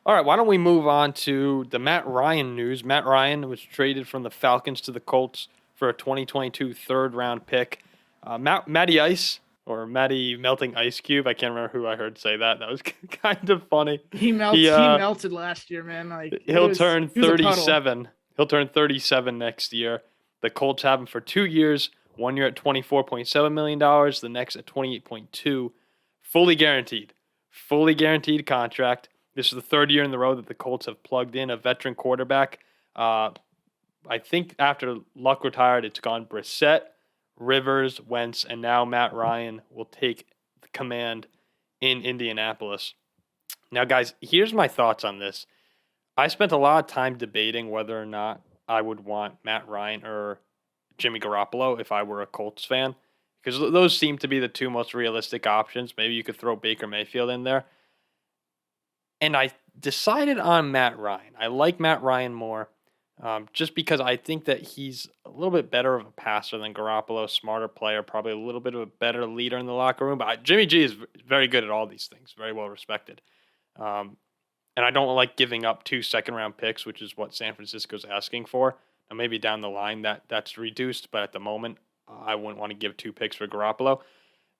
All right, why don't we move on to the Matt Ryan news? Matt Ryan was traded from the Falcons to the Colts for a 2022 third-round pick. Matty Ice, or Matty Melting Ice Cube, I can't remember who I heard say that. That was kind of funny. He melted last year, man. Like he'll turn he was a puddle. 37. He'll turn 37 next year. The Colts have him for 2 years. 1 year at $24.7 million, the next at $28.2, fully guaranteed. Fully guaranteed contract. This is the third year in the row that the Colts have plugged in a veteran quarterback. I think after Luck retired, it's gone Brissett, Rivers, Wentz, and now Matt Ryan will take the command in Indianapolis. Now, guys, here's my thoughts on this. I spent a lot of time debating whether or not I would want Matt Ryan or Jimmy Garoppolo if I were a Colts fan, because those seem to be the two most realistic options. Maybe you could throw Baker Mayfield in there. And I decided on Matt Ryan. I like Matt Ryan more just because I think that he's a little bit better of a passer than Garoppolo, smarter player, probably a little bit of a better leader in the locker room. But Jimmy G is very good at all these things, very well respected. And I don't like giving up 2 second-round picks, which is what San Francisco's asking for. Now, maybe down the line that's reduced, but at the moment, I wouldn't want to give 2 picks for Garoppolo.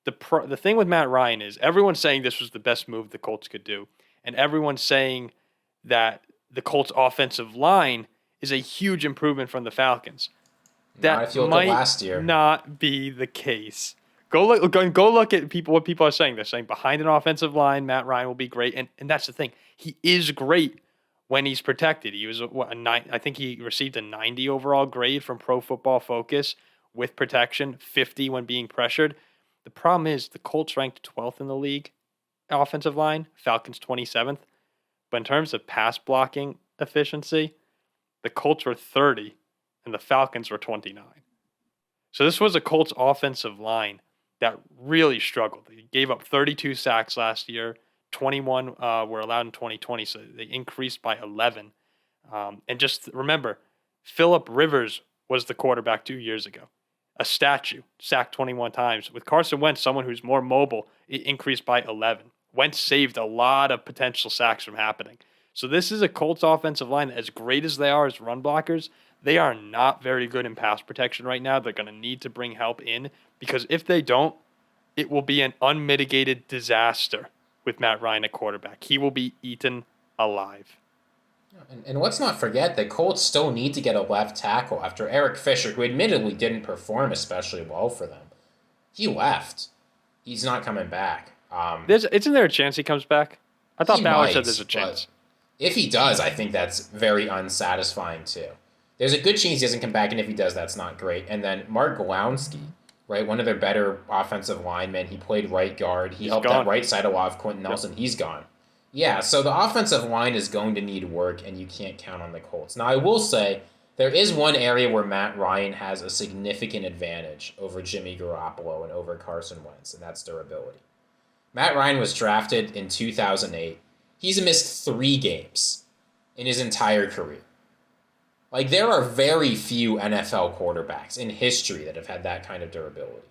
The thing with Matt Ryan is everyone's saying this was the best move the Colts could do, and everyone's saying that the Colts' offensive line is a huge improvement from the Falcons. That might last year not be the case. Go look at what people are saying. They're saying behind an offensive line, Matt Ryan will be great, and that's the thing. He is great when he's protected. He was I think he received a 90 overall grade from Pro Football Focus with protection, 50 when being pressured. The problem is the Colts ranked 12th in the league offensive line, Falcons 27th. But in terms of pass blocking efficiency, the Colts were 30 and the Falcons were 29. So this was a Colts offensive line that really struggled. They gave up 32 sacks last year. 21 were allowed in 2020, so they increased by 11. And just remember, Phillip Rivers was the quarterback 2 years ago. A statue, sacked 21 times. With Carson Wentz, someone who's more mobile, it increased by 11. Wentz saved a lot of potential sacks from happening. So this is a Colts offensive line that, as great as they are as run blockers, they are not very good in pass protection right now. They're going to need to bring help in, because if they don't, it will be an unmitigated disaster with Matt Ryan at quarterback. He will be eaten alive. And let's not forget that Colts still need to get a left tackle after Eric Fisher, who admittedly didn't perform especially well for them. He left. He's not coming back. Isn't there a chance he comes back? I thought Bauer said there's a chance. If he does, I think that's very unsatisfying too. There's a good chance he doesn't come back, and if he does, that's not great. And then Mark Golowski, right, one of their better offensive linemen. He played right guard. He helped that right side a lot of Quentin Nelson. Yep. He's gone. Yeah, so the offensive line is going to need work, and you can't count on the Colts. Now, I will say there is one area where Matt Ryan has a significant advantage over Jimmy Garoppolo and over Carson Wentz, and that's durability. Matt Ryan was drafted in 2008. He's missed 3 games in his entire career. Like, there are very few NFL quarterbacks in history that have had that kind of durability.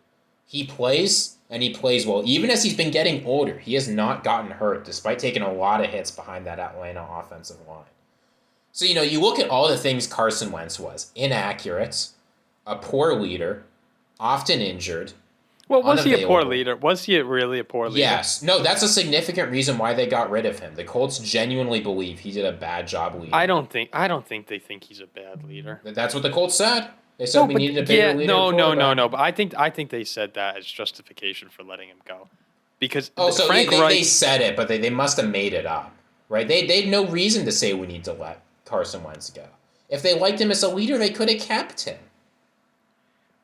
He plays, and he plays well. Even as he's been getting older, he has not gotten hurt, despite taking a lot of hits behind that Atlanta offensive line. So, you look at all the things Carson Wentz was. Inaccurate, a poor leader, often injured. Well, was he a poor leader? Was he really a poor leader? Yes. No, that's a significant reason why they got rid of him. The Colts genuinely believe he did a bad job leading. I don't think they think he's a bad leader. That's what the Colts said. They said we needed a bigger leader. No. But I think they said that as justification for letting him go, because they said it, but they must have made it up, right? They had no reason to say we need to let Carson Wentz go. If they liked him as a leader, they could have kept him.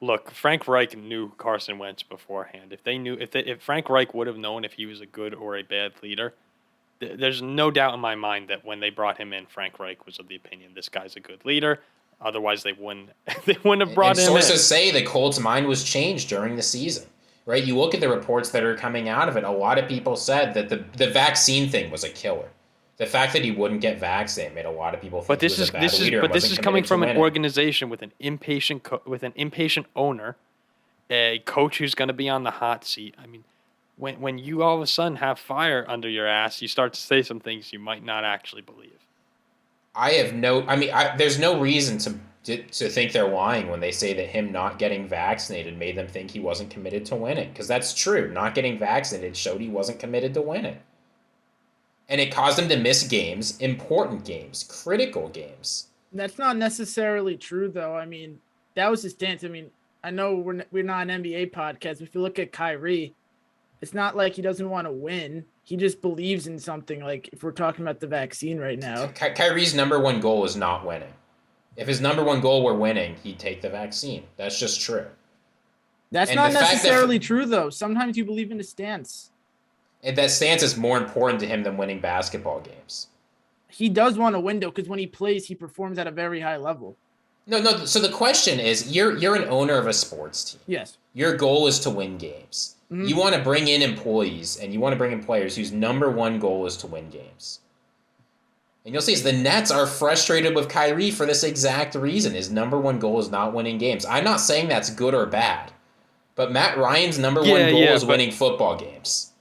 Look, Frank Reich knew Carson Wentz beforehand. If Frank Reich would have known if he was a good or a bad leader, there's no doubt in my mind that when they brought him in, Frank Reich was of the opinion this guy's a good leader. Otherwise, they wouldn't have brought him in. Sources say the Colts' mind was changed during the season, right? You look at the reports that are coming out of it. A lot of people said that the vaccine thing was a killer. The fact that he wouldn't get vaccinated made a lot of people think he was a bad leader. But this is coming from an organization with an impatient owner, a coach who's going to be on the hot seat. I mean, when you all of a sudden have fire under your ass, you start to say some things you might not actually believe. There's no reason to think they're lying when they say that him not getting vaccinated made them think he wasn't committed to winning, because that's true. Not getting vaccinated showed he wasn't committed to winning. And it caused him to miss games, important games, critical games. That's not necessarily true, though. I mean, that was his stance. I mean, I know we're not an NBA podcast, but if you look at Kyrie, it's not like he doesn't want to win. He just believes in something. Like, if we're talking about the vaccine right now. Kyrie's number one goal is not winning. If his number one goal were winning, he'd take the vaccine. That's just true. That's not necessarily true, though. Sometimes you believe in a stance. And that stance is more important to him than winning basketball games. He does want to win, though, because when he plays, he performs at a very high level. No. So the question is, you're an owner of a sports team. Yes. Your goal is to win games. Mm-hmm. You want to bring in employees, and you want to bring in players whose number one goal is to win games. And you'll see the Nets are frustrated with Kyrie for this exact reason. His number one goal is not winning games. I'm not saying that's good or bad, but Matt Ryan's number one goal is winning football games.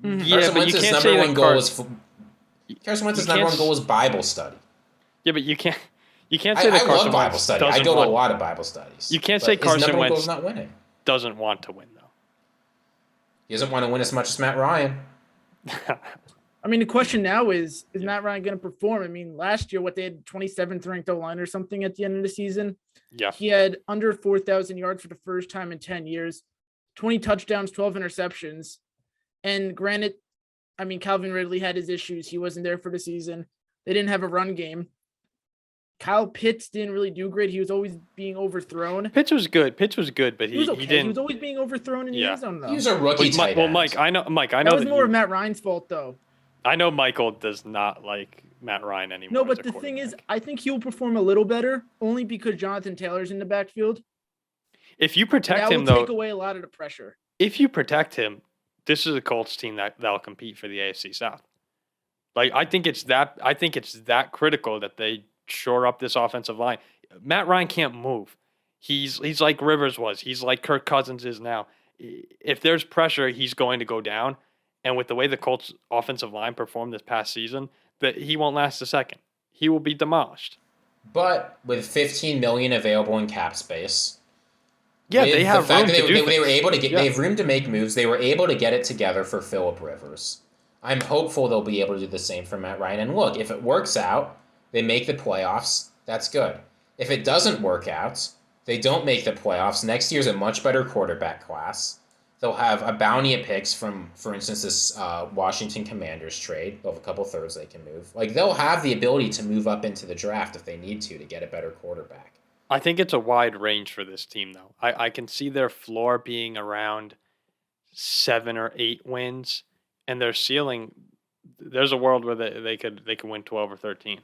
Mm-hmm. Carson Wentz's number one goal is Bible study. Yeah, but you can't say that I Carson love Bible study. I go to a lot of Bible studies. You can't say Carson Wentz not winning. Doesn't want to win, though. He doesn't want to win as much as Matt Ryan. I mean, the question now is Matt Ryan going to perform? I mean, last year, they had 27th ranked O-line or something at the end of the season. Yeah. He had under 4,000 yards for the first time in 10 years, 20 touchdowns, 12 interceptions. And granted, I mean, Calvin Ridley had his issues. He wasn't there for the season. They didn't have a run game. Kyle Pitts didn't really do great. He was always being overthrown. Pitts was good, but he didn't. He was always being overthrown in the end zone, though. He was a rookie tight end. Mike, I know. That was more of Matt Ryan's fault, though. I know Michael does not like Matt Ryan anymore. No, but the thing is, I think he'll perform a little better only because Jonathan Taylor's in the backfield. If you protect him, that will take away a lot of the pressure. If you protect him, this is a Colts team that'll compete for the AFC South. Like, I think it's that critical that they shore up this offensive line. Matt Ryan can't move. He's like Rivers was. He's like Kirk Cousins is now. If there's pressure, he's going to go down. And with the way the Colts offensive line performed this past season, that he won't last a second. He will be demolished. But with $15 million available in cap space, they have room to do they were able to get. They have room to make moves. They were able to get it together for Phillip Rivers. I'm hopeful they'll be able to do the same for Matt Ryan. And look, if it works out, they make the playoffs. That's good. If it doesn't work out, they don't make the playoffs. Next year's a much better quarterback class. They'll have a bounty of picks from, for instance, this Washington Commanders trade. They'll have a couple thirds they can move. Like, they'll have the ability to move up into the draft if they need to get a better quarterback. I think it's a wide range for this team, though. I can see their floor being around 7 or 8 wins, and their ceiling, there's a world where they could win 12 or 13.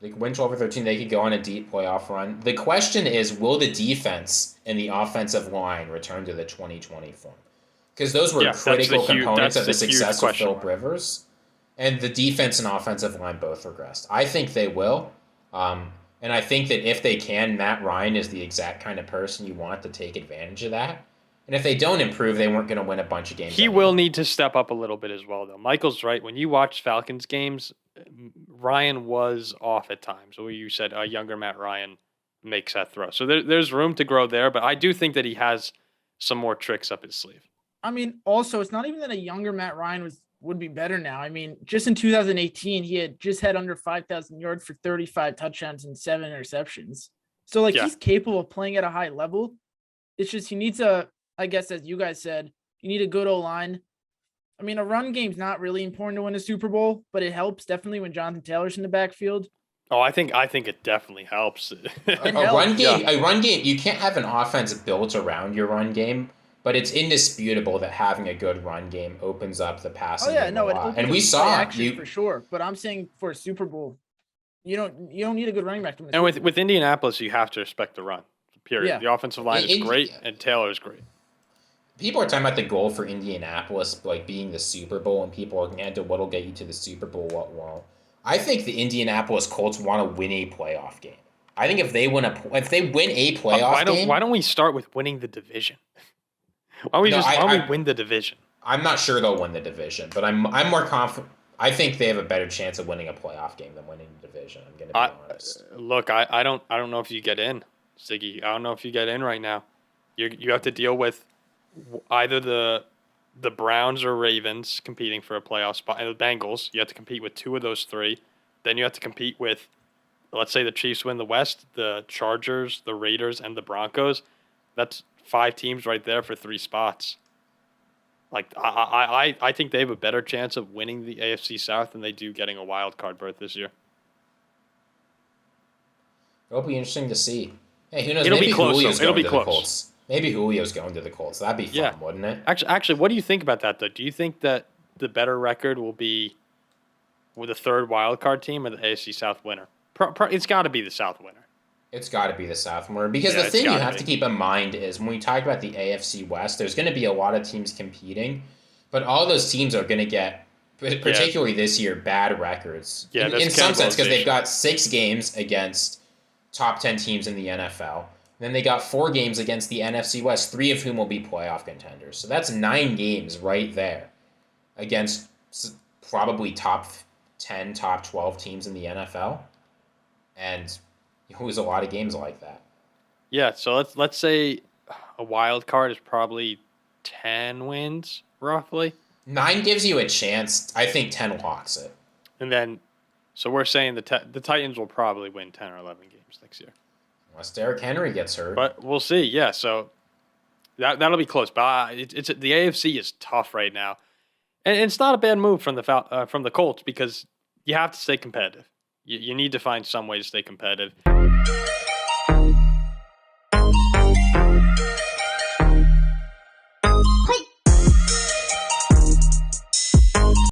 They could win 12 or 13. They could go on a deep playoff run. The question is, will the defense and the offensive line return to the 2020 form? Because those were critical components of the success of Phillip Rivers. And the defense and offensive line both regressed. I think they will. And I think that if they can, Matt Ryan is the exact kind of person you want to take advantage of that. And if they don't improve, they weren't going to win a bunch of games. He will need to step up a little bit as well, though. Michael's right. When you watch Falcons games, Ryan was off at times, where you said a younger Matt Ryan makes that throw. So there's room to grow there, but I do think that he has some more tricks up his sleeve. I mean, also, it's not even that a younger Matt Ryan would be better now. I mean, just in 2018, he had just had under 5,000 yards for 35 touchdowns and 7 interceptions. So, he's capable of playing at a high level. It's just he needs I guess, as you guys said, you need a good O-line. I mean, a run game's not really important to win a Super Bowl, but it helps definitely when Jonathan Taylor's in the backfield. Oh, I think it definitely helps. A run game, you can't have an offense built around your run game, but it's indisputable that having a good run game opens up the passing game a lot. And we saw action for sure. But I'm saying for a Super Bowl, you don't need a good running back to win. And with Indianapolis, you have to respect the run. Period. Yeah. The offensive line is great, and Taylor is great. People are talking about the goal for Indianapolis, being the Super Bowl, and people are looking at what'll get you to the Super Bowl, what won't. I think the Indianapolis Colts want to win a playoff game. I think if they win a playoff game, why don't we start with winning the division? Why don't we win the division? I'm not sure they'll win the division, but I'm more confident. I think they have a better chance of winning a playoff game than winning the division. I'm going to be honest. Look, I don't know if you get in, Ziggy. I don't know if you get in right now. You have to deal with either the Browns or Ravens competing for a playoff spot, and the Bengals. You have to compete with two of those three. Then you have to compete with, let's say the Chiefs win the West, the Chargers, the Raiders, and the Broncos. That's 5 teams right there for 3 spots. Like I think they have a better chance of winning the AFC South than they do getting a wild card berth this year. It'll be interesting to see. Hey, who knows? It'll Maybe be close. Julio's It'll going be to the close. Colts. Maybe Julio's going to the Colts. That'd be fun, wouldn't it? Actually, what do you think about that though? Do you think that the better record will be with the third wild card team or the AFC South winner? It's got to be the South winner. It's got to be the South winner. Because the thing you have to keep in mind is when we talk about the AFC West, there's going to be a lot of teams competing, but all those teams are going to get, particularly this year, bad records. Yeah, in some sense, because they've got 6 games against top 10 teams in the NFL. Then they got 4 games against the NFC West, 3 of whom will be playoff contenders. So that's 9 games right there against probably top 10, top 12 teams in the NFL. And you lose a lot of games like that. Yeah, so let's say a wild card is probably 10 wins, roughly. 9 gives you a chance. I think 10 locks it. And then, so we're saying the Titans will probably win 10 or 11 games next year. Unless Derrick Henry gets hurt. But we'll see, yeah. So that'll be close. But it's the AFC is tough right now. And it's not a bad move from the Colts because you have to stay competitive. You need to find some way to stay competitive.